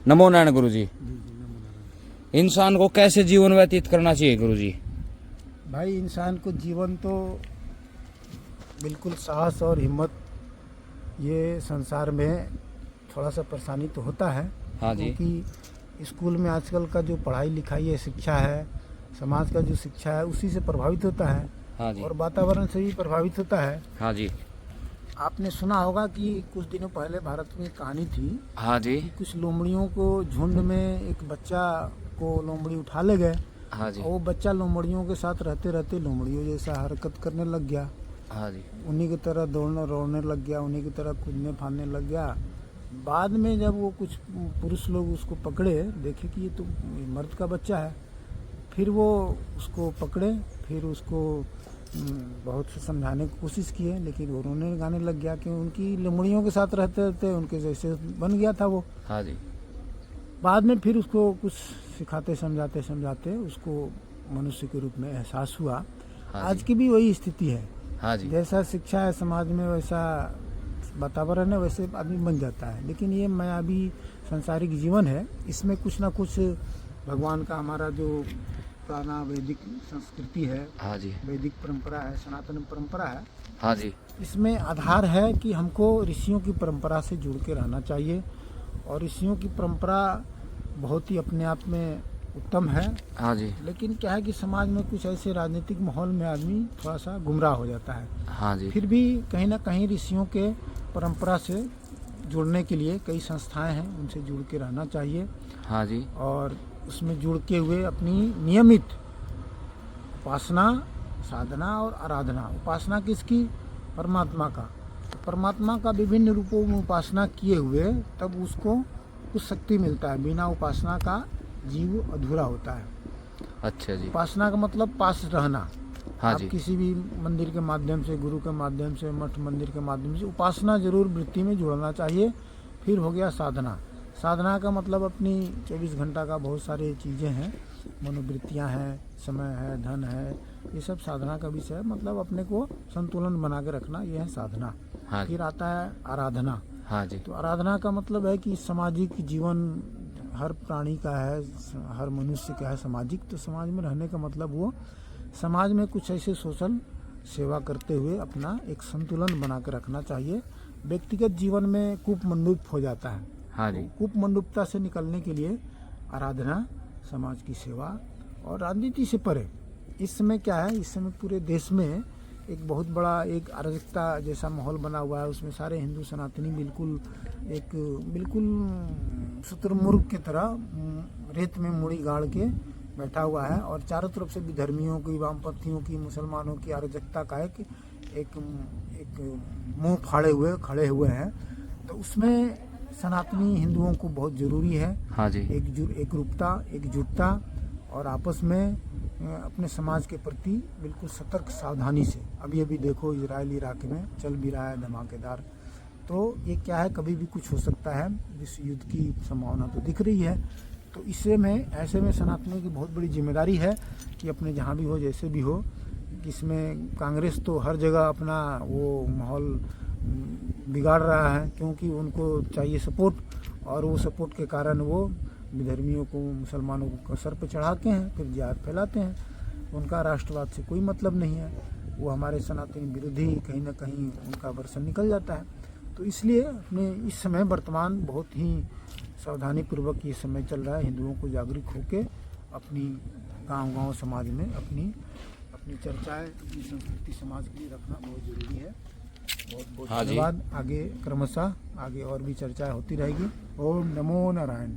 नमो नारायण गुरुजी। जी नमो नारायण। इंसान को कैसे जीवन व्यतीत करना चाहिए गुरुजी? भाई इंसान को जीवन तो बिल्कुल साहस और हिम्मत, ये संसार में थोड़ा सा परेशानी तो होता है। हाँ जी। क्योंकि स्कूल में आजकल का जो पढ़ाई लिखाई है, शिक्षा है, समाज का जो शिक्षा है उसी से प्रभावित होता है। हाँ जी। और वातावरण से भी प्रभावित होता है। हाँ जी। आपने सुना होगा कि कुछ दिनों पहले भारत में एक कहानी थी हाँ जी। कि कुछ लोमड़ियों को झुंड में एक बच्चा को लोमड़ी उठा ले गए। हाँ जी। और वो बच्चा लोमड़ियों के साथ रहते रहते लोमड़ियों जैसा हरकत करने लग गया। हाँ जी। उन्हीं की तरह दौड़ने रोने लग गया, उन्हीं की तरह कूदने फाड़ने लग गया। बाद में जब वो कुछ पुरुष लोग उसको पकड़े, देखे कि ये तो मर्द का बच्चा है, फिर वो उसको पकड़े, फिर उसको बहुत से समझाने की कोशिश किए, लेकिन वो रोने गाने लग गया कि उनकी लोमड़ियों के साथ रहते रहते उनके जैसे बन गया था वो। हाँ जी। बाद में फिर उसको कुछ सिखाते समझाते समझाते उसको मनुष्य के रूप में एहसास हुआ। हाँ आज जी। की भी वही स्थिति है। हाँ जी। जैसा शिक्षा है समाज में, वैसा वातावरण है, वैसे आदमी बन जाता है। लेकिन ये मायावी सांसारिक जीवन है, इसमें कुछ ना कुछ भगवान का, हमारा जो पुराना वैदिक संस्कृति है, हाँ जी। वैदिक परंपरा है, सनातन परंपरा है, हाँ जी। इसमें आधार है कि हमको ऋषियों की परंपरा से जुड़ के रहना चाहिए। और ऋषियों की परंपरा बहुत ही अपने आप में उत्तम है। हाँ जी। लेकिन क्या है कि समाज में कुछ ऐसे राजनीतिक माहौल में आदमी थोड़ा सा गुमराह हो जाता है। हाँ जी। फिर भी कहीं ना कहीं ऋषियों के परंपरा से जुड़ने के लिए कई संस्थाएं हैं, उनसे जुड़ के रहना चाहिए। हाँ जी। और उसमें जुड़ के हुए अपनी नियमित उपासना, साधना और आराधना। उपासना किसकी? परमात्मा का। परमात्मा का विभिन्न रूपों में उपासना किए हुए तब उसको कुछ शक्ति मिलता है। बिना उपासना का जीव अधूरा होता है। अच्छा जी। उपासना का मतलब पास रहना। हाँ आप जी। किसी भी मंदिर के माध्यम से, गुरु के माध्यम से, मठ मंदिर के माध्यम से उपासना जरूर वृत्ति में जुड़ना चाहिए। फिर हो गया साधना। साधना का मतलब अपनी 24 घंटा का बहुत सारी चीज़ें हैं, मनोवृत्तियाँ हैं, समय है, धन है, ये सब साधना का विषय है। मतलब अपने को संतुलन बना के रखना, ये है साधना। हाँ जी। फिर आता है आराधना। हाँ जी। तो आराधना का मतलब है कि सामाजिक जीवन हर प्राणी का है, हर मनुष्य का है सामाजिक। तो समाज में रहने का मतलब वो समाज में कुछ ऐसे सोशल सेवा करते हुए अपना एक संतुलन बना कर रखना चाहिए। व्यक्तिगत जीवन में कूपमंडूप हो जाता है। हाँ जी। तो कूपमंडूपता से निकलने के लिए आराधना, समाज की सेवा और राजनीति से परे। इस समय क्या है, इस समय पूरे देश में एक बहुत बड़ा एक अराजकता जैसा माहौल बना हुआ है। उसमें सारे हिंदू सनातनी बिल्कुल शुतुरमुर्ग की तरह रेत में मुड़ी गाड़ के बैठा हुआ है। और चारों तरफ से भी धर्मियों की, वामपंथियों की, मुसलमानों की अराजकता का एक मुंह फाड़े हुए खड़े हुए हैं। तो उसमें सनातनी हिंदुओं को बहुत ज़रूरी है हाँ जी। एकरूपता, एकजुटता और आपस में अपने समाज के प्रति बिल्कुल सतर्क सावधानी से। अभी देखो इजराइल इराक में चल भी रहा है धमाकेदार। तो ये क्या है, कभी भी कुछ हो सकता है। विश्व युद्ध की संभावना तो दिख रही है। तो ऐसे में सनातनियों की बहुत बड़ी जिम्मेदारी है कि अपने जहाँ भी हो, जैसे भी हो, इसमें कांग्रेस तो हर जगह अपना वो माहौल बिगाड़ रहा है, क्योंकि उनको चाहिए सपोर्ट। और वो सपोर्ट के कारण वो विधर्मियों को, मुसलमानों को सर पे चढ़ाते हैं, फिर जिहाद फैलाते हैं। उनका राष्ट्रवाद से कोई मतलब नहीं है। वो हमारे सनातनी विरोधी, कहीं ना कहीं उनका वर्षन निकल जाता है। तो इसलिए अपने इस समय वर्तमान बहुत ही सावधानी पूर्वक ये समय चल रहा है। हिंदुओं को जागरूक होकर अपनी गांव समाज में अपनी चर्चाएं, अपनी संस्कृति समाज के लिए रखना बहुत ज़रूरी है। बहुत बहुत हाँ जी। धन्यवाद। आगे क्रमशः आगे और भी चर्चाएं होती रहेगी। ओम नमो नारायण।